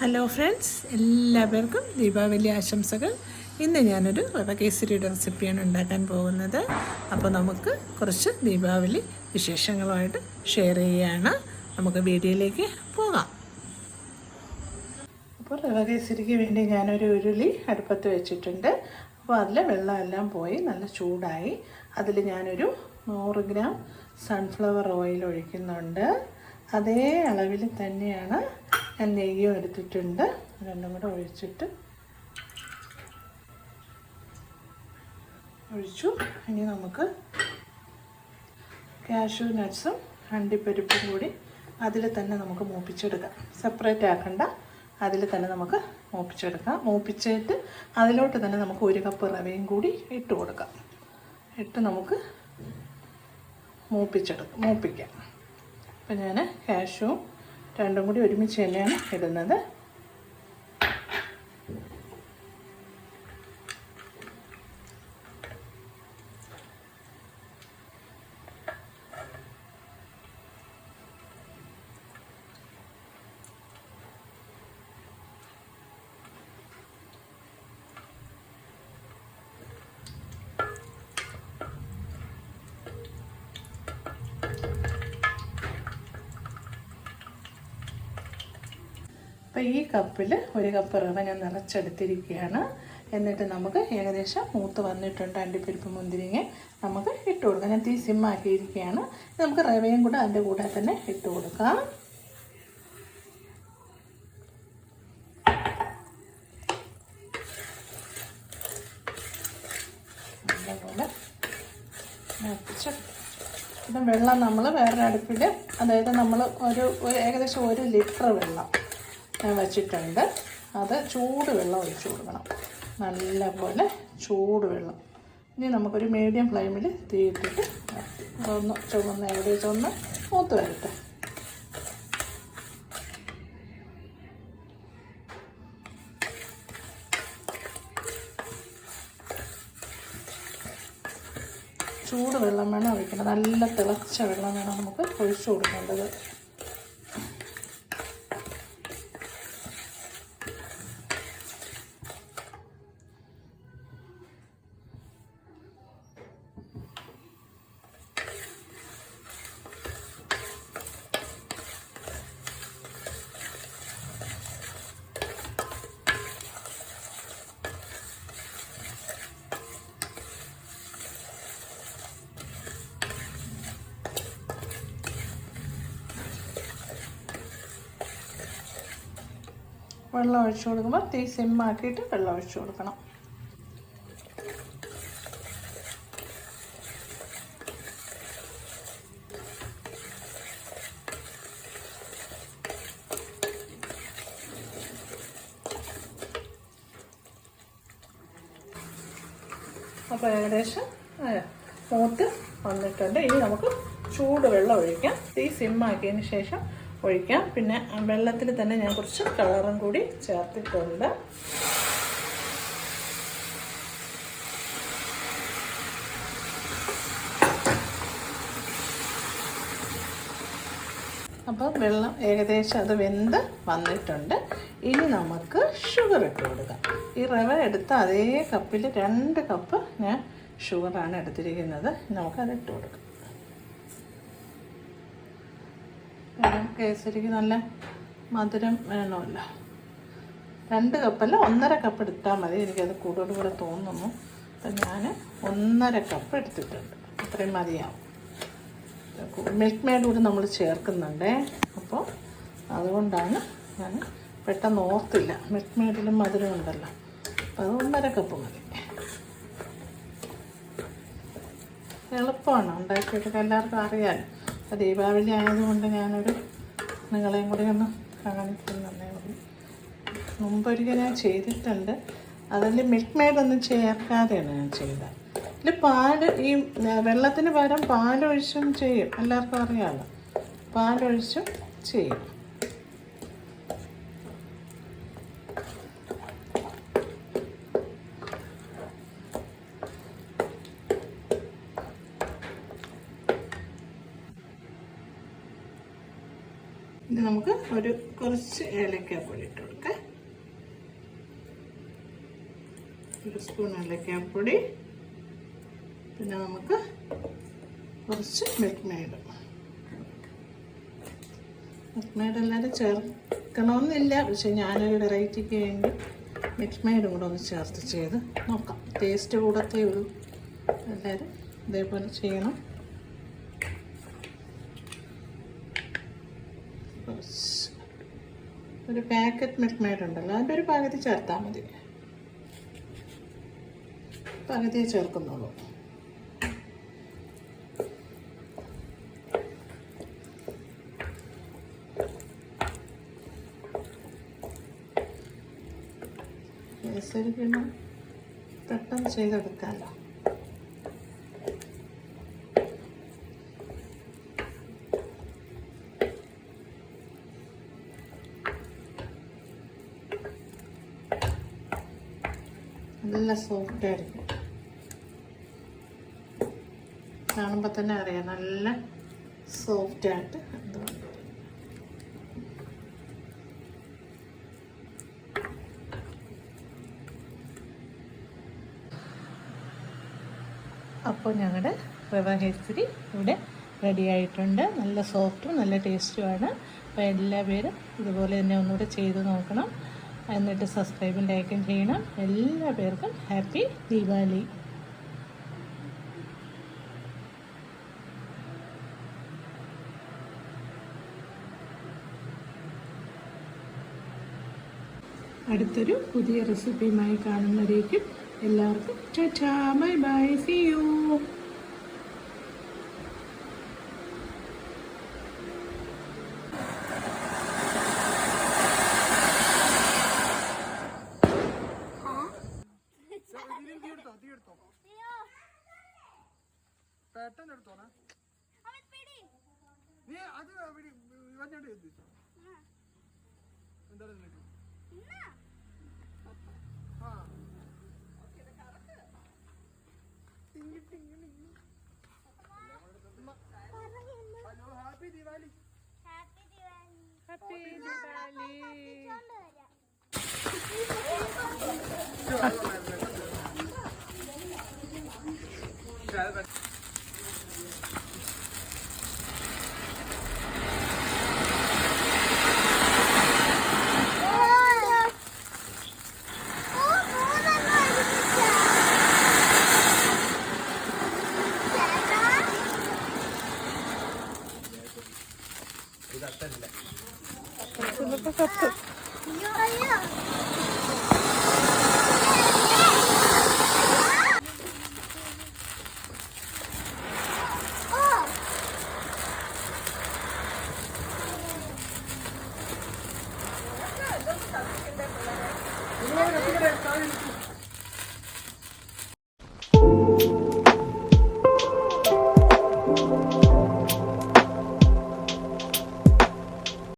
Hello friends, എല്ലാവർക്കും ദീപാവലി ആശംസകൾ. ഇന്ന് ഞാനൊരു റവ കേസരിയുടെ റെസിപ്പിയാണ് ഉണ്ടാക്കാൻ പോകുന്നത്. അപ്പോൾ നമുക്ക് കുറച്ച് ദീപാവലി വിശേഷങ്ങളുമായിട്ട് ഷെയർ ചെയ്യുകയാണ്. നമുക്ക് വീഡിയോയിലേക്ക് പോകാം. അപ്പോൾ റവ കേസരിക്ക് വേണ്ടി ഞാനൊരു ഉരുളി അടുപ്പത്ത് വെച്ചിട്ടുണ്ട്. അപ്പോൾ അതിൽ വെള്ളമെല്ലാം പോയി നല്ല ചൂടായി. അതിൽ ഞാനൊരു 100 ഗ്രാം സൺഫ്ലവർ ഓയിൽ ഒഴിക്കുന്നുണ്ട്. അതേ അളവിൽ തന്നെയാണ് ഞാൻ നെയ്യും എടുത്തിട്ടുണ്ട്. രണ്ടും കൂടെ ഒഴിച്ചു. ഇനി നമുക്ക് കാഷ്യൂ നട്ട്സും അണ്ടിപ്പരിപ്പും കൂടി അതിൽ തന്നെ നമുക്ക് മൂപ്പിച്ചെടുക്കാം. സെപ്പറേറ്റ് ആക്കണ്ട, അതിൽ തന്നെ നമുക്ക് മൂപ്പിച്ചെടുക്കാം. മൂപ്പിച്ചിട്ട് അതിലോട്ട് തന്നെ നമുക്ക് 1 കപ്പ് റവയും കൂടി ഇട്ട് കൊടുക്കാം. ഇട്ട് നമുക്ക് മൂപ്പിക്കാം. അപ്പം ഞാൻ കാഷ്യൂവും രണ്ടും കൂടി ഒരുമിച്ച് തന്നെയാണ് ഇടുന്നത്. അപ്പോൾ ഈ കപ്പിൽ 1 കപ്പ് റവ ഞാൻ നിറച്ചെടുത്തിരിക്കുകയാണ്. എന്നിട്ട് നമുക്ക് ഏകദേശം മൂത്ത് വന്നിട്ടുണ്ട് അണ്ടിപ്പരിപ്പ് മുന്തിരിങ്ങ നമുക്ക് ഇട്ട് കൊടുക്കാം. ഞാൻ തീ സിമ്മാക്കിയിരിക്കുകയാണ്. നമുക്ക് റവയും കൂടെ അതിൻ്റെ കൂടെ തന്നെ ഇട്ട് കൊടുക്കാം. നല്ലപോലെ ഇപ്പം വെള്ളം നമ്മൾ വേറൊരു അടുപ്പിൽ, അതായത് നമ്മൾ ഏകദേശം 1 ലിറ്റർ വെള്ളം ഞാൻ വച്ചിട്ടുണ്ട്. അത് ചൂടുവെള്ളം ഒഴിച്ചു കൊടുക്കണം, നല്ലപോലെ ചൂടുവെള്ളം. ഇനി നമുക്കൊരു മീഡിയം ഫ്ലെയിമിൽ തീയിട്ടിട്ട് ഒന്ന് ചുവന്ന് ഏകദേശം ഒന്ന് മൂത്ത് വരട്ടെ. ചൂടുവെള്ളം വേണം ഒഴിക്കണം, നല്ല തിളച്ച വെള്ളം വേണം നമുക്ക് ഒഴിച്ചു കൊടുക്കേണ്ടത്. വെള്ളം ഒഴിച്ചു കൊടുക്കുമ്പോൾ തീ സിമ്മാക്കിയിട്ട് വെള്ളം ഒഴിച്ചു കൊടുക്കണം. അപ്പോൾ ഏകദേശം മൂത്ത് വന്നിട്ടുണ്ട്. ഇനി നമുക്ക് ചൂടുവെള്ളം ഒഴിക്കാം. തീ സിമ്മാക്കിയതിന് ശേഷം ഒഴിക്കാം. പിന്നെ വെള്ളത്തിൽ തന്നെ ഞാൻ കുറച്ച് കളറും കൂടി ചേർത്തിട്ടുണ്ട്. അപ്പോൾ വെള്ളം ഏകദേശം അത് വെന്ത് വന്നിട്ടുണ്ട്. ഇനി നമുക്ക് ഷുഗർ ഇട്ട് കൊടുക്കാം. ഈ റവ എടുത്ത അതേ കപ്പിൽ 2 കപ്പ് ഞാൻ ഷുഗറാണ് എടുത്തിരിക്കുന്നത്. നമുക്കത് ഇട്ട് കൊടുക്കാം. കേസരിക്ക് നല്ല മധുരം വേണമല്ലോ. 2 കപ്പല്ല, 1.5 കപ്പ് എടുത്താൽ മതി. എനിക്കത് കൂടുതൽ തോന്നുന്നു. അപ്പം ഞാൻ 1.5 കപ്പ് എടുത്തിട്ടുണ്ട്. അത്രയും മതിയാവും. മിൽക്ക് മെയ്ഡ് കൂടി നമ്മൾ ചേർക്കുന്നുണ്ട്. അപ്പോൾ അതുകൊണ്ടാണ് ഞാൻ പെട്ടെന്ന് ഓർത്തില്ല. മിൽക്ക് മെയ്ഡിലും മധുരം ഉണ്ടല്ലോ. അപ്പോൾ അത് 1.5 കപ്പ് മതി. എളുപ്പമാണ് ഉണ്ടാക്കിയിട്ട്, എല്ലാവർക്കും അറിയാമല്ലോ. അപ്പോൾ ദീപാവലി ആയതുകൊണ്ട് ഞാനൊരു നിങ്ങളെയും കൂടി ഒന്ന് കാണിക്കുന്നതേ ഉള്ളൂ. മുമ്പൊരിക്കൽ ഞാൻ ചെയ്തിട്ടുണ്ട്. അതിൽ മിൽക്ക് മെയ്ഡൊന്നും ചേർക്കാതെയാണ് ഞാൻ ചെയ്തത്. ഇതിൽ പാല്, ഈ വെള്ളത്തിന് പകരം പാലൊഴിച്ചും ചെയ്യും. എല്ലാവർക്കും അറിയാമല്ലോ, പാലൊഴിച്ചും ചെയ്യും. ഇനി നമുക്ക് കുറച്ച് ഏലക്കാപ്പൊടി ഇട്ട് കൊടുക്കാം. 1 സ്പൂൺ ഏലക്കാപ്പൊടി, പിന്നെ നമുക്ക് കുറച്ച് മിൽക്ക് മെയ്ഡ്. മിൽക്ക് മെയ്ഡ് എല്ലാവരും ചേർക്കണമെന്നില്ല, പക്ഷെ ഞാനൊരു വെറൈറ്റിക്ക് വേണ്ടി മിൽക്ക് മെയ്ഡും കൂടെ ഒന്ന് ചേർത്ത് ചെയ്ത് നോക്കാം. ടേസ്റ്റ് കൂടത്തേ ഉള്ളൂ. എല്ലാവരും ഇതേപോലെ ചെയ്യണം. ഒരു പാക്കറ്റ് മിൽക്ക് മെയ്ഡ് ഉണ്ടല്ലോ, അതിൻ്റെ ഒരു പകുതി ചേർത്താൽ മതി. പകുതിയെ ചേർക്കുന്നുള്ളൂ. പിന്നെ പെട്ടെന്ന് ചെയ്തെടുക്കാമല്ലോ. നല്ല സോഫ്റ്റ് ആയിരിക്കും. കാണുമ്പോൾ തന്നെ അറിയാം നല്ല സോഫ്റ്റായിട്ട് എന്തുകൊണ്ട്. അപ്പോൾ ഞങ്ങളുടെ റവ കേസരി ഇവിടെ റെഡി ആയിട്ടുണ്ട്. നല്ല സോഫ്റ്റും നല്ല ടേസ്റ്റുമാണ്. അപ്പോൾ എല്ലാ പേരും ഇതുപോലെ തന്നെ ഒന്നുകൂടെ ചെയ്ത് നോക്കണം. എന്നിട്ട് സബ്സ്ക്രൈബും ലൈക്കും ചെയ്യണം. എല്ലാ പേർക്കും ഹാപ്പി ദീപാവലി. അടുത്തൊരു പുതിയ റെസിപ്പിയുമായി കാണുന്നവരേക്കും എല്ലാവർക്കും tata, bye bye, see you. പെട്ടെന്ന് എടുത്തോണേ. നീ അത് ഇവഞ്ഞോട്ട് എന്താണ് നിനക്ക്? ആ hello, happy Diwali. Happy Diwali. ഇത് അത്തല്ല. ചിലപ്പോൾ കത്തും.